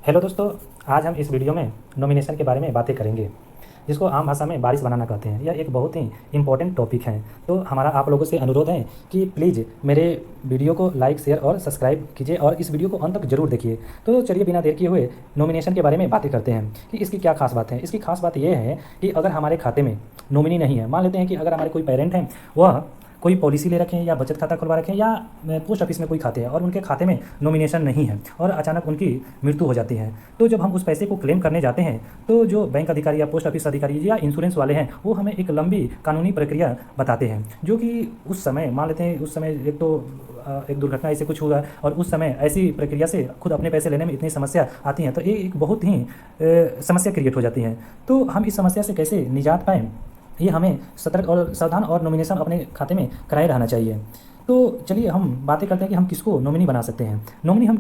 Hello दोस्तों, आज हम इस वीडियो में नॉमिनेशन के बारे में बातें करेंगे, जिसको आम भाषा में बारिश बनाना कहते हैं। यह एक बहुत ही इम्पोर्टेंट टॉपिक है। तो हमारा आप लोगों से अनुरोध है कि प्लीज़ मेरे वीडियो को लाइक, शेयर और सब्सक्राइब कीजिए और इस वीडियो को अंत तक जरूर देखिए। तो चलिए बिना देर किए हुए नॉमिनेशन के बारे में बातें करते हैं कि इसकी क्या खास बात है। इसकी खास बात यह है कि अगर हमारे खाते में नॉमिनी नहीं है, मान लेते हैं कि अगर हमारे कोई पेरेंट हैं, वह कोई पॉलिसी ले रखे हैं या बचत खाता खुलवा रखे हैं या पोस्ट ऑफिस में कोई खाते हैं और उनके खाते में नॉमिनेशन नहीं है और अचानक उनकी मृत्यु हो जाती है, तो जब हम उस पैसे को क्लेम करने जाते हैं तो जो बैंक अधिकारी या पोस्ट ऑफिस अधिकारी या इंश्योरेंस वाले हैं वो हमें एक लंबी कानूनी प्रक्रिया बताते हैं, जो कि उस समय मान लेते हैं उस समय एक दुर्घटना ऐसे कुछ हुआ और उस समय ऐसी प्रक्रिया से खुद अपने पैसे लेने में इतनी समस्या आती हैं, तो ये एक बहुत ही समस्या क्रिएट हो जाती है। तो हम इस समस्या से कैसे निजात पाएँ, ये हमें सतर्क और सावधान और नॉमिनेशन अपने खाते में कराए रहना चाहिए। तो चलिए हम बातें करते हैं कि हम किसको नॉमिनी बना सकते हैं। नॉमिनी हम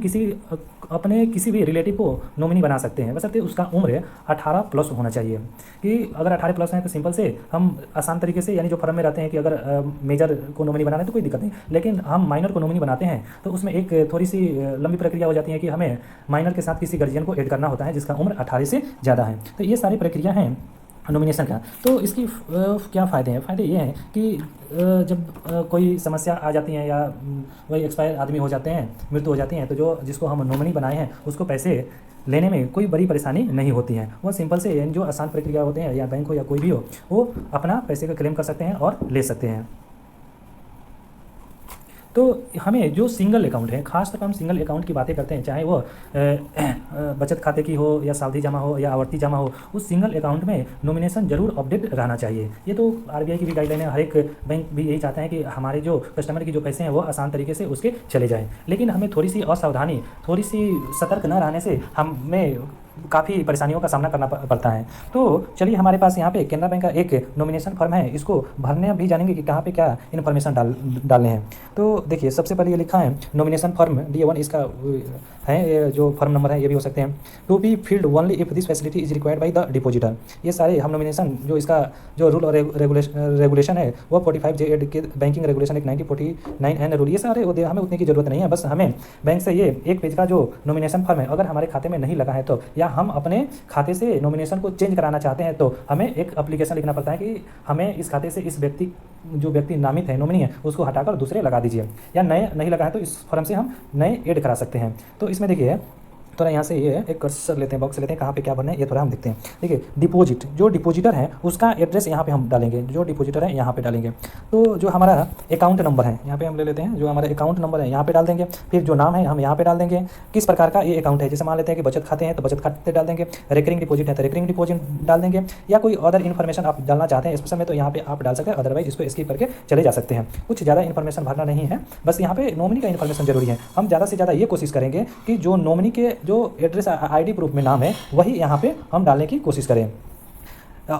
अपने किसी भी रिलेटिव को नॉमिनी बना सकते हैं, बशर्ते उसका उम्र 18 प्लस होना चाहिए। कि अगर 18 प्लस है तो सिंपल से हम आसान तरीके से, यानी जो फर्म में रहते हैं कि अगर मेजर को नॉमिनी बनाना है तो कोई दिक्कत नहीं, लेकिन हम माइनर को नॉमिनी बनाते हैं तो उसमें एक थोड़ी सी लंबी प्रक्रिया हो जाती है कि हमें माइनर के साथ किसी गार्जियन को ऐड करना होता है जिसका उम्र 18 से ज़्यादा है। तो ये सारी प्रक्रिया हैं नॉमिनेशन का। तो इसकी क्या फ़ायदे हैं? फ़ायदे ये हैं कि जब कोई समस्या आ जाती है या वही एक्सपायर आदमी हो जाते हैं, मृत्यु हो जाती है, तो जिसको हम नॉमिनी बनाए हैं उसको पैसे लेने में कोई बड़ी परेशानी नहीं होती है। वो सिंपल से जो आसान प्रक्रिया होते हैं, या बैंक हो या कोई भी हो, वो अपना पैसे का क्लेम कर सकते हैं और ले सकते हैं। तो हमें जो सिंगल अकाउंट है, खास तौर पर हम सिंगल अकाउंट की बातें करते हैं, चाहे वो बचत खाते की हो या सावधि जमा हो या आवर्ती जमा हो, उस सिंगल अकाउंट में नॉमिनेशन जरूर अपडेट रहना चाहिए। ये तो आरबीआई की भी गाइडलाइन है, हर एक बैंक भी यही चाहते हैं कि हमारे जो कस्टमर की जो पैसे हैं वो आसान तरीके से उसके चले जाएँ। लेकिन हमें थोड़ी सी असावधानी, थोड़ी सी सतर्क न रहने से हमें काफ़ी परेशानियों का सामना करना पड़ता है। तो चलिए हमारे पास यहाँ पे केनरा बैंक का एक नॉमिनेशन फॉर्म है, इसको भरने भी जानेंगे कि कहाँ पे क्या इन्फॉर्मेशन डालने हैं। तो देखिए सबसे पहले ये लिखा है नॉमिनेशन फॉर्म D1, इसका है जो फॉर्म नंबर है, ये भी हो सकते हैं। To be filled only if this facility is required by the depositor. ये सारे हम नॉमिनेशन जो इसका जो रूल और रेगुलेशन है वो 45J के बैंकिंग रेगुलेशन एक 1949 रूल, ये सारे हमें उतने की जरूरत नहीं है। बस हमें बैंक से ये एक पेज का जो नॉमिनेशन फॉर्म है अगर हमारे खाते में नहीं लगा है तो, या हम अपने खाते से नॉमिनेशन को चेंज कराना चाहते हैं, तो हमें एक एप्लीकेशन लिखना पड़ता है कि हमें इस खाते से इस व्यक्ति नामित है, नॉमिनी है, उसको हटाकर दूसरे लगा दीजिए, या नए नहीं लगा है तो इस फॉर्म से हम नए ऐड करा सकते हैं। तो इसमें देखिए थोड़ा यहाँ से ये एक कर्सर लेते हैं, बॉक्स लेते हैं, कहाँ पे क्या भरना है ये थोड़ा हम देखते हैं। देखिए डिपॉजिट, जो डिपॉजिटर है उसका एड्रेस यहाँ पे हम डालेंगे, जो डिपॉजिटर है यहाँ पे डालेंगे। तो जो हमारा अकाउंट नंबर है यहाँ पे हम ले लेते हैं, जो हमारा अकाउंट नंबर है यहाँ पे डाल देंगे। फिर जो नाम है हम यहाँ पे डाल देंगे, किस प्रकार का ये अकाउंट है, जैसे मान लेते हैं कि बचत खाते हैं तो बचत खाते डाल देंगे, रेकरिंग डिपॉजिट है तो रेकरिंग डिपॉजिट डाल देंगे, या कोई अदर इन्फॉर्मेशन आप डालना चाहते हैं स्पेशल में तो यहाँ पे आप डाल सकते हैं, अदरवाइज इसको स्किप करके चले जा सकते हैं। कुछ ज़्यादा इन्फॉर्मेशन भरना नहीं है, बस यहाँ पे नॉमिनी का इन्फॉर्मेशन जरूरी है। हम ज़्यादा से ज़्यादा ये कोशिश करेंगे कि जो नॉमिनी के जो एड्रेस ID प्रूफ में नाम है वही यहाँ पे हम डालने की कोशिश करें।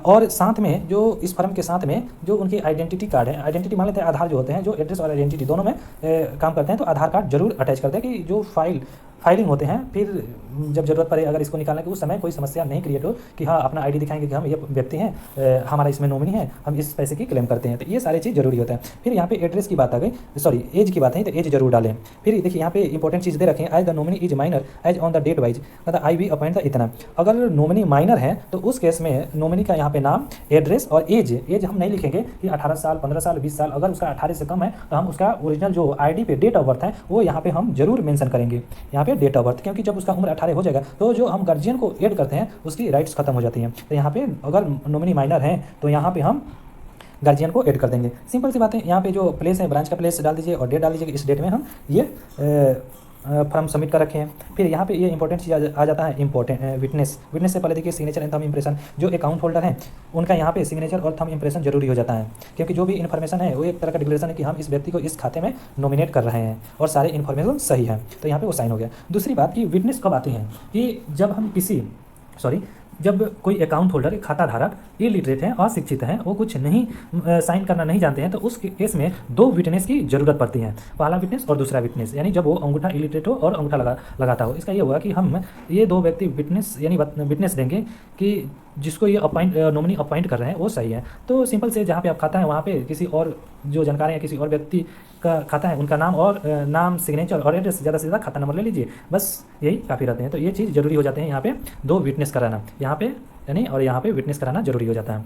और साथ में जो इस फर्म के साथ में जो उनकी आइडेंटिटी कार्ड है, आइडेंटिटी मान लेते हैं आधार जो होते हैं, जो एड्रेस और आइडेंटिटी दोनों में काम करते हैं, तो आधार कार्ड जरूर अटैच करते हैं कि जो फाइलिंग होते हैं, फिर जब ज़रूरत पड़े अगर इसको निकालने की उस समय कोई समस्या नहीं क्रिएट हो कि हाँ अपना ID दिखाएंगे कि हम ये व्यक्ति हैं, हमारा इसमें नॉमिनी है, हम इस पैसे की क्लेम करते हैं। तो ये सारी चीज़ जरूरी होता है। फिर यहाँ पे एड्रेस की बात आ गई, सॉरी एज की बात है, तो एज जरूर डालें। फिर देखिए यहाँ पे इंपॉर्टेंट चीज़ दे रखें, as the nominee is minor as on the date wise, मतलब आई वी अपॉइंट द इतना। अगर नॉमिनी माइनर है तो उस केस में नॉमिनी का यहाँ पे नाम, एड्रेस और एज हम नहीं लिखेंगे कि 18 साल 15 साल 20 साल, अगर उसका 18 से कम है तो हम उसका ओरिजिनल जो ID पे डेट ऑफ बर्थ है वो यहाँ पे हम जरूर मेंशन करेंगे, यहाँ पे डेट ऑफ बर्थ, क्योंकि जब उसका उम्र 18 हो जाएगा तो जो हम गार्जियन को ऐड करते हैं उसकी राइट्स खत्म हो जाती हैं। तो यहाँ पे अगर नॉमिनी माइनर है तो यहाँ पे हम गार्जियन को ऐड कर देंगे। सिंपल सी बात है। यहाँ पे जो प्लेस है ब्रांच का प्लेस डाल दीजिए और डेट डाल दीजिए, इस डेट में हम ये फॉर्म सबमिट कर रखे हैं। फिर यहाँ पे ये इंपॉर्टेंट चीज़ आ जाता है, इंपॉर्टेंट विटनेस से पहले देखिए सिग्नेचर एंड थंब इंप्रेशन, जो अकाउंट होल्डर हैं उनका यहाँ पे सिग्नेचर और थंब इंप्रेशन जरूरी हो जाता है, क्योंकि जो भी इन्फॉर्मेशन है वो एक तरह का डिक्लेरेशन है कि हम इस व्यक्ति को इस खाते में नॉमिनेट कर रहे हैं और सारे इन्फॉर्मेशन सही है, तो यहाँ पे वो साइन हो गया। दूसरी बात कि विटनेस कब आती है कि जब हम जब कोई अकाउंट होल्डर, खाता धारक इलिटरेट है, अशिक्षित है, वो कुछ नहीं साइन करना नहीं जानते हैं, तो उस केस में दो विटनेस की जरूरत पड़ती है, पहला विटनेस और दूसरा विटनेस, यानी जब वो अंगूठा इलिटरेट हो और अंगूठा लगाता हो। इसका ये हुआ कि हम ये दो व्यक्ति विटनेस यानी विटनेस देंगे कि जिसको ये नॉमिनी अपॉइंट कर रहे हैं वो सही है। तो सिंपल से जहाँ पे आप खाता है वहाँ पे किसी और जो जानकार है, किसी और व्यक्ति का खाता है, उनका नाम और नाम, सिग्नेचर और एड्रेस, ज़्यादा से ज़्यादा खाता नंबर ले लीजिए, बस यही काफ़ी रहते हैं। तो ये चीज़ ज़रूरी हो जाते हैं यहाँ पे 2 विटनेस कराना, यहाँ पे यानी और यहाँ पे विटनेस कराना ज़रूरी हो जाता है।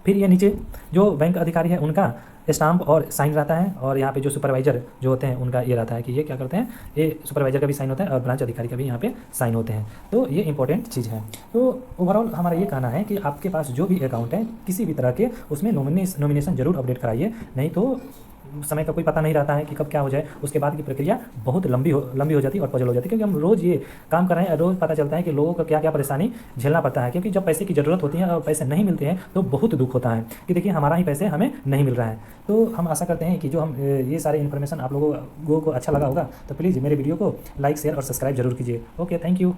फिर ये नीचे जो बैंक अधिकारी है उनका स्टाम्प और साइन रहता है, और यहाँ पे जो सुपरवाइजर जो होते हैं उनका ये रहता है कि ये क्या करते हैं, ये सुपरवाइजर का भी साइन होता है और ब्रांच अधिकारी का भी यहाँ पे साइन होते हैं। तो ये इंपॉर्टेंट चीज़ है। तो ओवरऑल हमारा ये कहना है कि आपके पास जो भी अकाउंट है किसी भी तरह के, उसमें नॉमिनेशन जरूर अपडेट कराइए, नहीं तो समय का कोई पता नहीं रहता है कि कब क्या हो जाए। उसके बाद की प्रक्रिया बहुत लंबी हो जाती है और पजल हो जाती है, क्योंकि हम रोज़ ये काम कर रहे हैं, रोज़ पता चलता है कि लोगों का क्या क्या परेशानी झेलना पड़ता है। क्योंकि जब पैसे की ज़रूरत होती है और पैसे नहीं मिलते हैं तो बहुत दुख होता है कि देखिए हमारा ही पैसे हमें नहीं मिल रहा है। तो हम आशा करते हैं कि जो हम ये सारे इन्फॉर्मेशन आप लोगों को अच्छा लगा होगा, तो प्लीज़ मेरे वीडियो को लाइक, शेयर और सब्सक्राइब जरूर कीजिए। Okay, thank you.